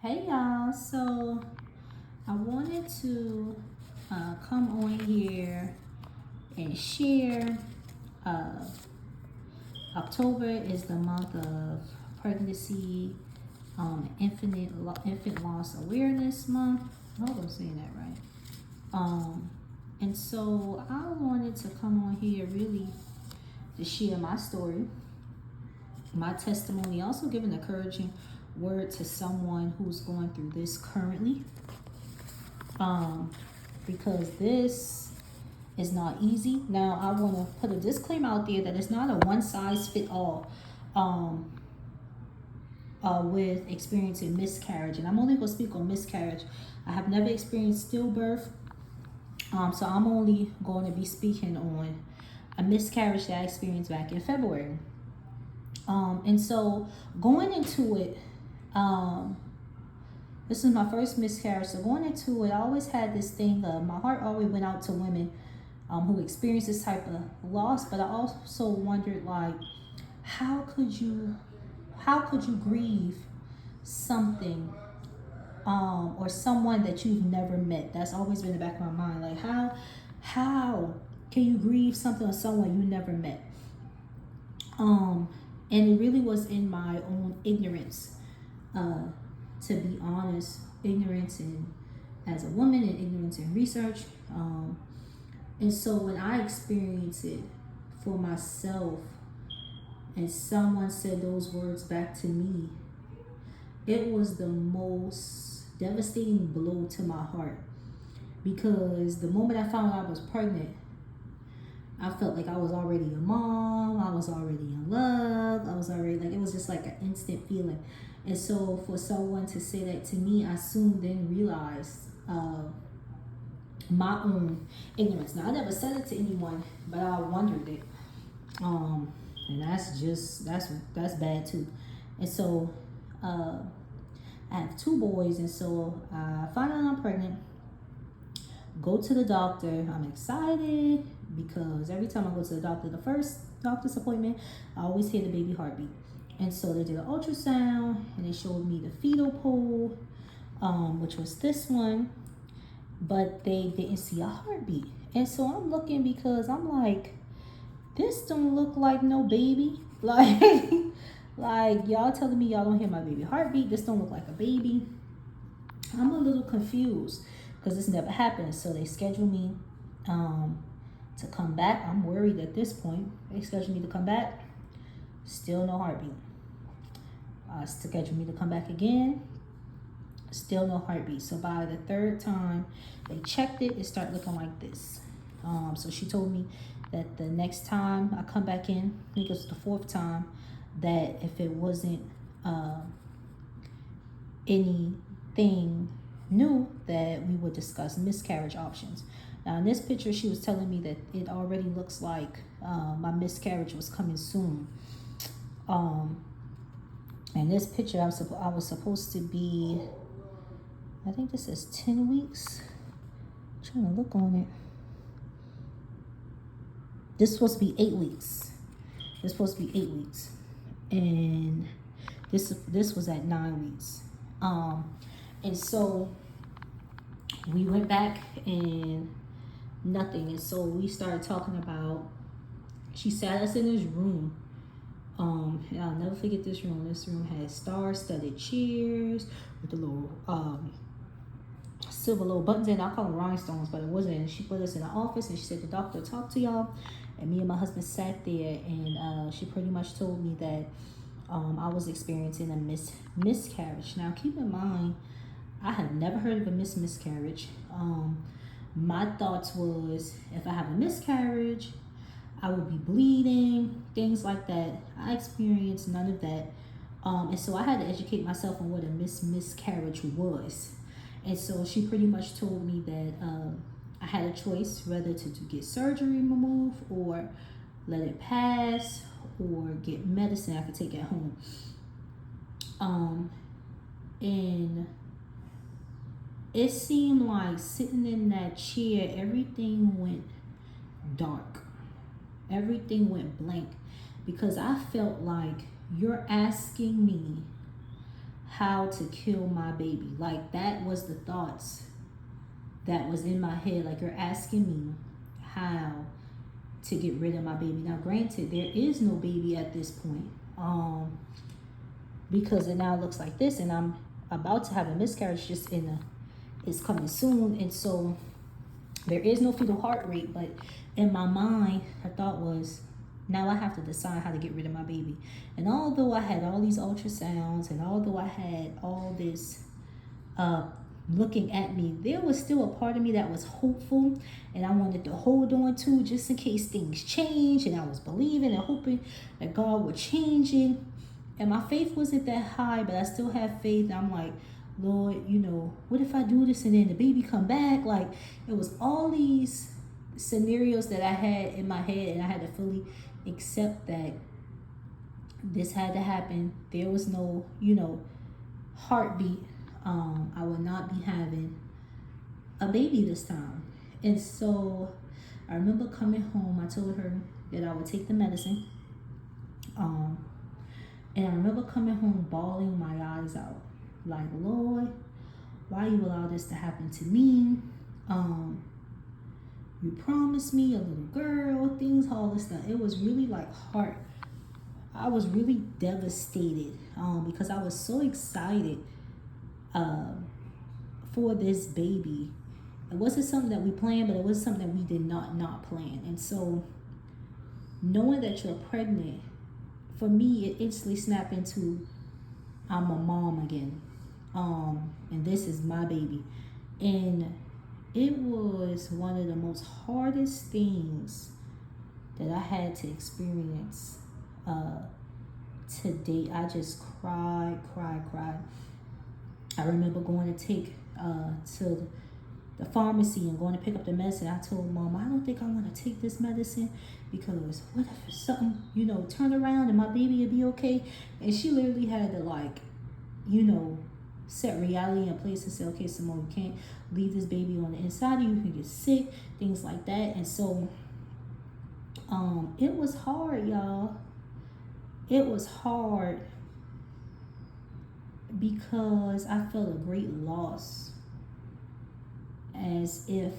Hey y'all, so I wanted to come on here and share. Uh, October is the month of pregnancy, infant loss awareness month. I hope I'm saying that right. And so I wanted to come on here really to share my story, my testimony, also give an encouraging word to someone who's going through this currently. Because this is not easy. Now, I want to put a disclaimer out there that it's not a one size fit all with experiencing miscarriage. And I'm only going to speak on miscarriage. I have never experienced stillbirth. So I'm only going to be speaking on a miscarriage that I experienced back in February. And so going into it, this is my first miscarriage. So going into it, I always had this thing of my heart always went out to women who experience this type of loss. But I also wondered, like, how could you grieve something or someone that you've never met? That's always been in the back of my mind. Like, how can you grieve something or someone you never met? And it really was in my own ignorance, to be honest, ignorance as a woman and ignorance in research. And so when I experienced it for myself and someone said those words back to me, it was the most devastating blow to my heart. Because the moment I found out I was pregnant, I felt like I was already a mom, I was already in love, I was already, like, it was just like an instant feeling. And so for someone to say that to me, I soon then realized my own ignorance. Now, I never said it to anyone, but I wondered it. And that's bad too. And so I have two boys, and so I find out I'm pregnant. Go to the doctor. I'm excited because every time I go to the doctor, the first doctor's appointment, I always hear the baby heartbeat. And so they did an ultrasound and they showed me the fetal pole, which was this one, but they didn't see a heartbeat. And so I'm looking because I'm like, this don't look like no baby. Like, like y'all telling me y'all don't hear my baby heartbeat. This don't look like a baby. I'm a little confused because this never happened. So they scheduled me to come back. I'm worried at this point. They scheduled me to come back. Still no heartbeat. Scheduled me to come back again. Still no heartbeat. So by the third time they checked it, it started looking like this. So she told me that the next time I come back in, I think it was the fourth time, that if it wasn't anything new, that we would discuss miscarriage options. Now in this picture, she was telling me that it already looks like my miscarriage was coming soon. In this picture, I was supposed to be, I think this is 10 weeks. I'm trying to look on it. This is supposed to be 8 weeks. This supposed to be 8 weeks. And this was at 9 weeks. And so we went back and nothing. And so we started talking about, she sat us in this room. And I'll never forget this room. This room had star-studded chairs with the little silver little buttons in. I call them rhinestones, but it wasn't. She put us in the office and she said, the doctor talked to y'all. And me and my husband sat there, and she pretty much told me that I was experiencing a miscarriage. Now, keep in mind, I have never heard of a miscarriage. My thoughts was, if I have a miscarriage, I would be bleeding, things like that. I experienced none of that. And so I had to educate myself on what a miscarriage was. And so she pretty much told me that I had a choice whether to get surgery removed or let it pass or get medicine I could take at home. And it seemed like sitting in that chair, everything went dark. Everything went blank because I felt like you're asking me how to kill my baby. Like, that was the thoughts that was in my head. Like, you're asking me how to get rid of my baby. Now, granted, there is no baby at this point, because it now looks like this, and I'm about to have a miscarriage just it's coming soon, and so there is no fetal heart rate. But in my mind, her thought was, now I have to decide how to get rid of my baby. And although I had all these ultrasounds, and although I had all this looking at me, there was still a part of me that was hopeful, and I wanted to hold on to just in case things change. And I was believing and hoping that God would change it. And my faith wasn't that high, but I still have faith. And I'm like, Lord, what if I do this and then the baby come back? Like, it was all these scenarios that I had in my head, and I had to fully accept that this had to happen. There was no, heartbeat. I would not be having a baby this time. And so I remember coming home. I told her that I would take the medicine. And I remember coming home bawling my eyes out. Like, Lord, why you allow this to happen to me? You promised me a little girl, all this stuff. It was really like I was really devastated because I was so excited for this baby. It wasn't something that we planned, but it was something that we did not plan. And so knowing that you're pregnant, for me, it instantly snapped into, I'm a mom again. And this is my baby. And it was one of the most hardest things that I had to experience to date. I just cried. I remember going to take to the pharmacy and going to pick up the medicine. I told Mom, I don't think I want to take this medicine because what if something, turn around and my baby would be okay? And she literally had to set reality in place and say, okay, Simone, you can't leave this baby on the inside of you. You can get sick, things like that. And so it was hard, y'all. It was hard because I felt a great loss, as if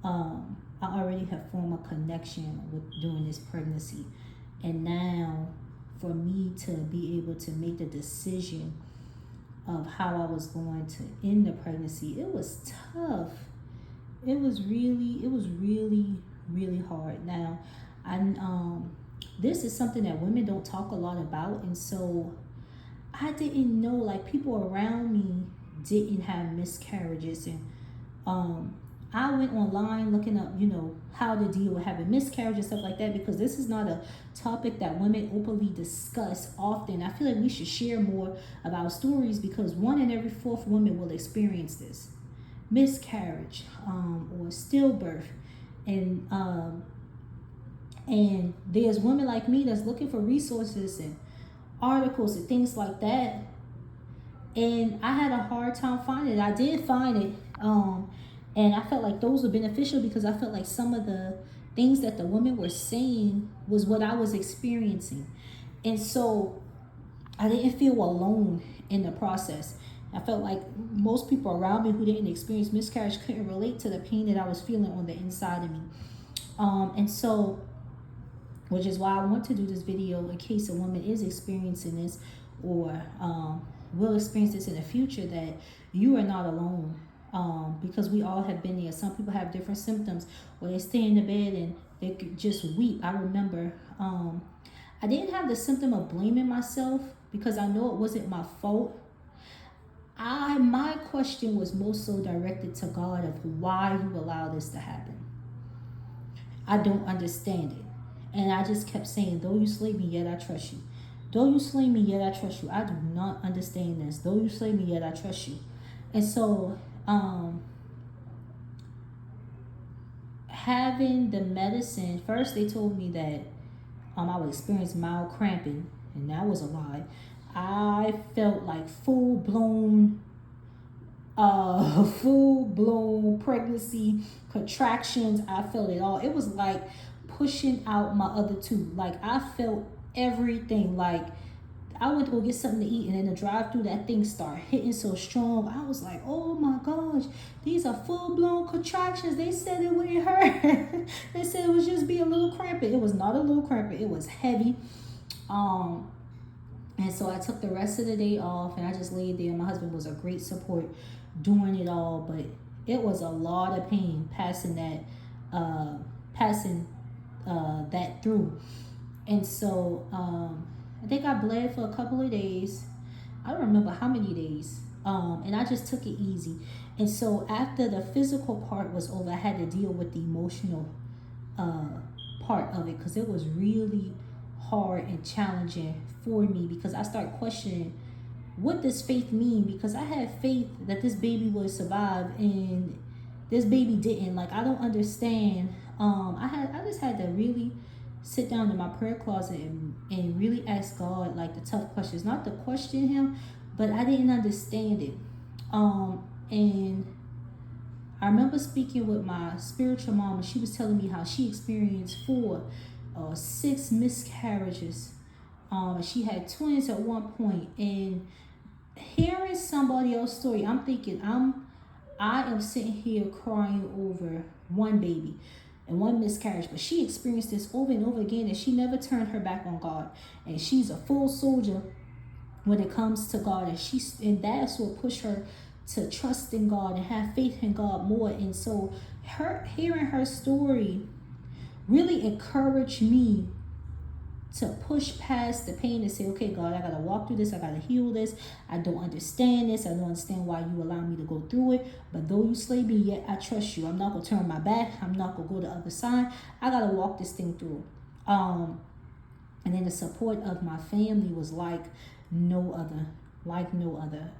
I already have formed a connection during this pregnancy. And now for me to be able to make the decision of how I was going to end the pregnancy, it was tough. It was really hard. Now, this is something that women don't talk a lot about, and so I didn't know, people around me didn't have miscarriages, and I went online looking up, how to deal with having miscarriage and stuff like that, because this is not a topic that women openly discuss often. I feel like we should share more about stories, because 1 in every 4th woman will experience this miscarriage or stillbirth, and there's women like me that's looking for resources and articles and things like that, and I had a hard time finding it. I did find it, and I felt like those were beneficial because I felt like some of the things that the women were saying was what I was experiencing. And so I didn't feel alone in the process. I felt like most people around me who didn't experience miscarriage couldn't relate to the pain that I was feeling on the inside of me. And so, which is why I want to do this video in case a woman is experiencing this or will experience this in the future, that you are not alone. Because we all have been there. Some people have different symptoms, or they stay in the bed and they could just weep. I remember I didn't have the symptom of blaming myself because I know it wasn't my fault. My question was most so directed to God of why you allow this to happen. I don't understand it. And I just kept saying, though you slay me, yet I trust you. Though you slay me, yet I trust you. I do not understand this. Though you slay me, yet I trust you. And so having the medicine, first they told me that I would experience mild cramping, and that was a lie. I felt like full-blown pregnancy contractions. I felt it all. It was like pushing out my other tube. Like I felt everything. Like I went to go get something to eat, and in the drive-through, that thing started hitting so strong. I was like, oh my gosh, these are full-blown contractions. They said it wouldn't hurt. They said it was just be a little cramping. It was not a little cramping. It was heavy. And so I took the rest of the day off, and I just laid there. My husband was a great support during it all, but it was a lot of pain passing that through. And so I think I bled for a couple of days. I don't remember how many days. And I just took it easy. And so after the physical part was over, I had to deal with the emotional part of it, because it was really hard and challenging for me, because I started questioning, what does faith mean? Because I had faith that this baby would survive, and this baby didn't. Like, I don't understand. I just had to really sit down in my prayer closet and really ask God, like, the tough questions, not to question him, but I didn't understand it. And I remember speaking with my spiritual mom, and she was telling me how she experienced 6 miscarriages. She had twins at one point, and hearing somebody else's story, I'm thinking I am sitting here crying over one baby and one miscarriage, but she experienced this over and over again, and she never turned her back on God. And she's a full soldier when it comes to God, and that's what pushed her to trust in God and have faith in God more. And so hearing her story really encouraged me to push past the pain and say, okay, God, I got to walk through this. I got to heal this. I don't understand this. I don't understand why you allow me to go through it. But though you slay me, yet I trust you. I'm not going to turn my back. I'm not going to go the other side. I got to walk this thing through. And then the support of my family was like no other.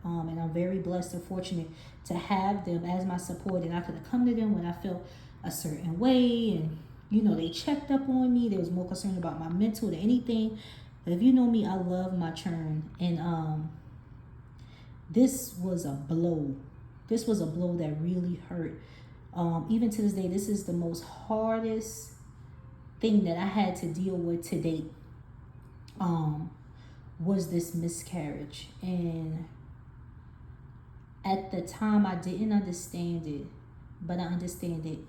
And I'm very blessed and fortunate to have them as my support. And I could have come to them when I felt a certain way, and they checked up on me. They was more concerned about my mental than anything. But if you know me, I love my churn. And this was a blow. This was a blow that really hurt. Even to this day, this is the most hardest thing that I had to deal with to date. Was this miscarriage. And at the time, I didn't understand it, but I understand it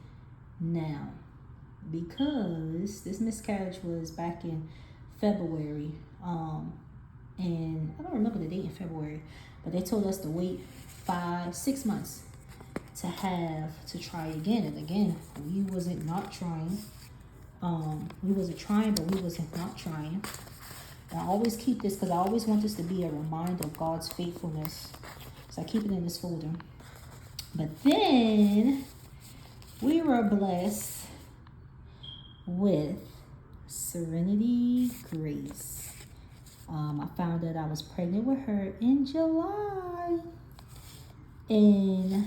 now. Because this miscarriage was back in February, and I don't remember the date in February, but they told us to wait 6 months to try again. And again, we wasn't not trying. We wasn't trying, but we wasn't not trying. And I always keep this because I always want this to be a reminder of God's faithfulness. So I keep it in this folder. But then we were blessed with Serenity Grace. I found that I was pregnant with her in July. And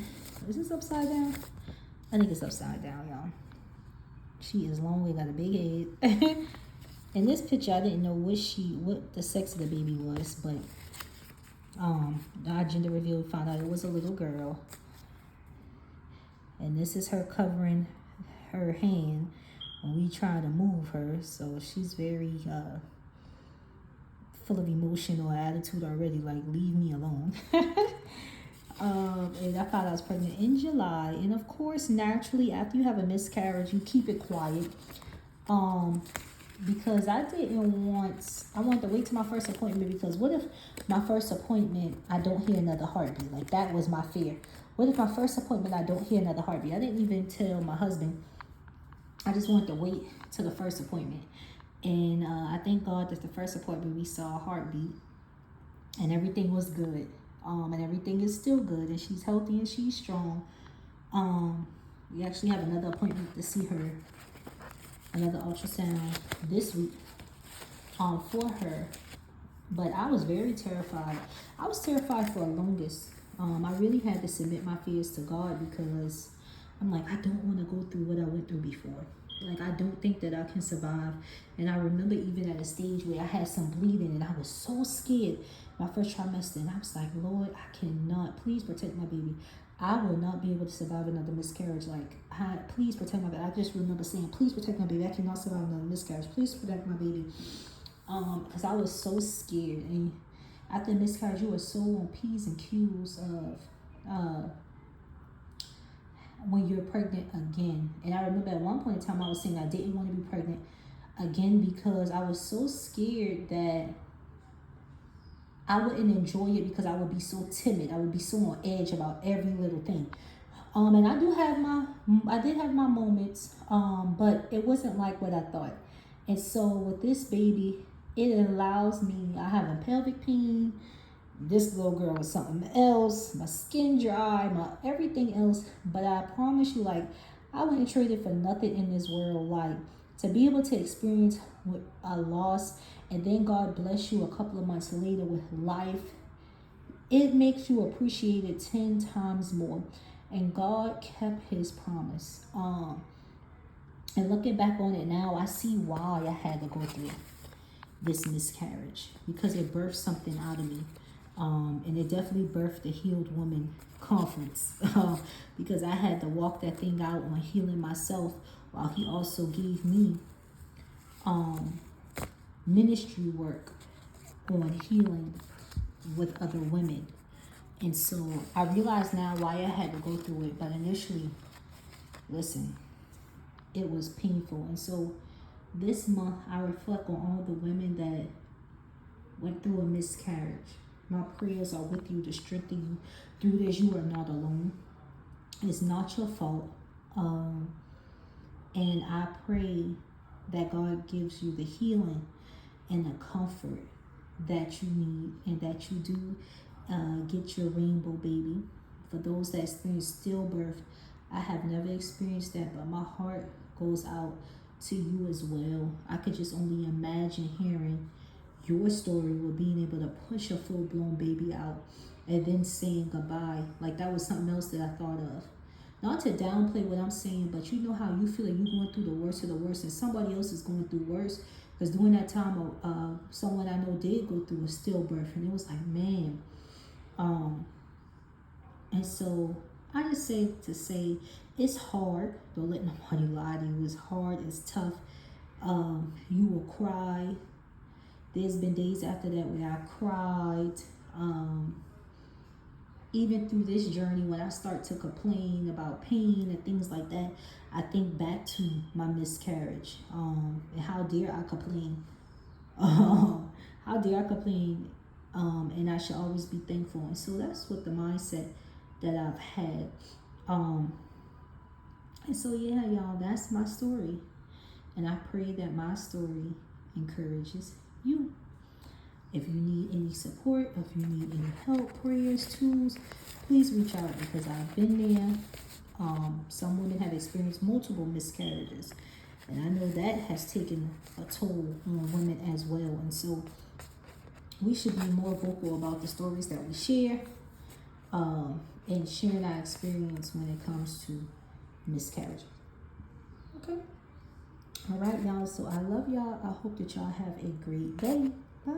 is this upside down? I think it's upside down, y'all. She is long, we got a big head. In this picture, I didn't know what the sex of the baby was, but our gender reveal, found out it was a little girl. And this is her covering her hand when we try to move her. So she's very full of emotion or attitude already, like, leave me alone. And I found I was pregnant in July. And of course, naturally, after you have a miscarriage, you keep it quiet. Because I wanted to wait till my first appointment, because what if my first appointment, I don't hear another heartbeat? Like, that was my fear. What if my first appointment, I don't hear another heartbeat? I didn't even tell my husband. I just wanted to wait till the first appointment. And I thank God that the first appointment we saw a heartbeat and everything was good. And everything is still good, and she's healthy and she's strong. We actually have another appointment to see her, another ultrasound this week for her. But I was very terrified. I was terrified for the longest. I really had to submit my fears to God, because I'm like, I don't want to go through what I went through before. Like, I don't think that I can survive. And I remember even at a stage where I had some bleeding, and I was so scared my first trimester. And I was like, Lord, I cannot. Please protect my baby. I will not be able to survive another miscarriage. Like, please protect my baby. I just remember saying, please protect my baby. I cannot survive another miscarriage. Please protect my baby. because I was so scared. And after miscarriage, you were so on P's and Q's of when you're pregnant again. And I remember at one point in time I was saying I didn't want to be pregnant again because I was so scared that I wouldn't enjoy it because I would be so timid. I would be so on edge about every little thing. And I did have my moments, but it wasn't like what I thought. And so with this baby, it allows me, I have a pelvic pain. This little girl was something else, my skin dry, my everything else. But I promise you, like, I wouldn't trade it for nothing in this world. Like, to be able to experience a loss and then God bless you a couple of months later with life, it makes you appreciate it 10 times more. And God kept his promise. And looking back on it now, I see why I had to go through this miscarriage, because it birthed something out of me. And it definitely birthed the Healed Woman Conference, because I had to walk that thing out on healing myself while he also gave me ministry work on healing with other women. And so I realize now why I had to go through it. But initially, listen, it was painful. And so this month, I reflect on all the women that went through a miscarriage. My prayers are with you to strengthen you through this. You are not alone. It's not your fault. And I pray that God gives you the healing and the comfort that you need, and that you do get your rainbow baby. For those that experience stillbirth, I have never experienced that, but my heart goes out to you as well. I could just only imagine hearing your story with being able to push a full-blown baby out and then saying goodbye. Like, that was something else that I thought of. Not to downplay what I'm saying, but you know how you feel like you're going through the worst of the worst and somebody else is going through worse. Because during that time, someone I know did go through a stillbirth, and it was like, man. And so I just say to say, it's hard. Don't let nobody lie to you. It's hard. It's tough. You will cry. There's been days after that where I cried. Even through this journey, when I start to complain about pain and things like that, I think back to my miscarriage. And how dare I complain? How dare I complain? And I should always be thankful. And so that's what the mindset that I've had. And so, yeah, y'all, that's my story. And I pray that my story encourages you. If you need any support, if you need any help, prayers, tools, please reach out, because I've been there. Some women have experienced multiple miscarriages, and I know that has taken a toll on women as well. And so we should be more vocal about the stories that we share, and sharing our experience when it comes to miscarriage. Okay? All right, y'all. So I love y'all. I hope that y'all have a great day. Bye.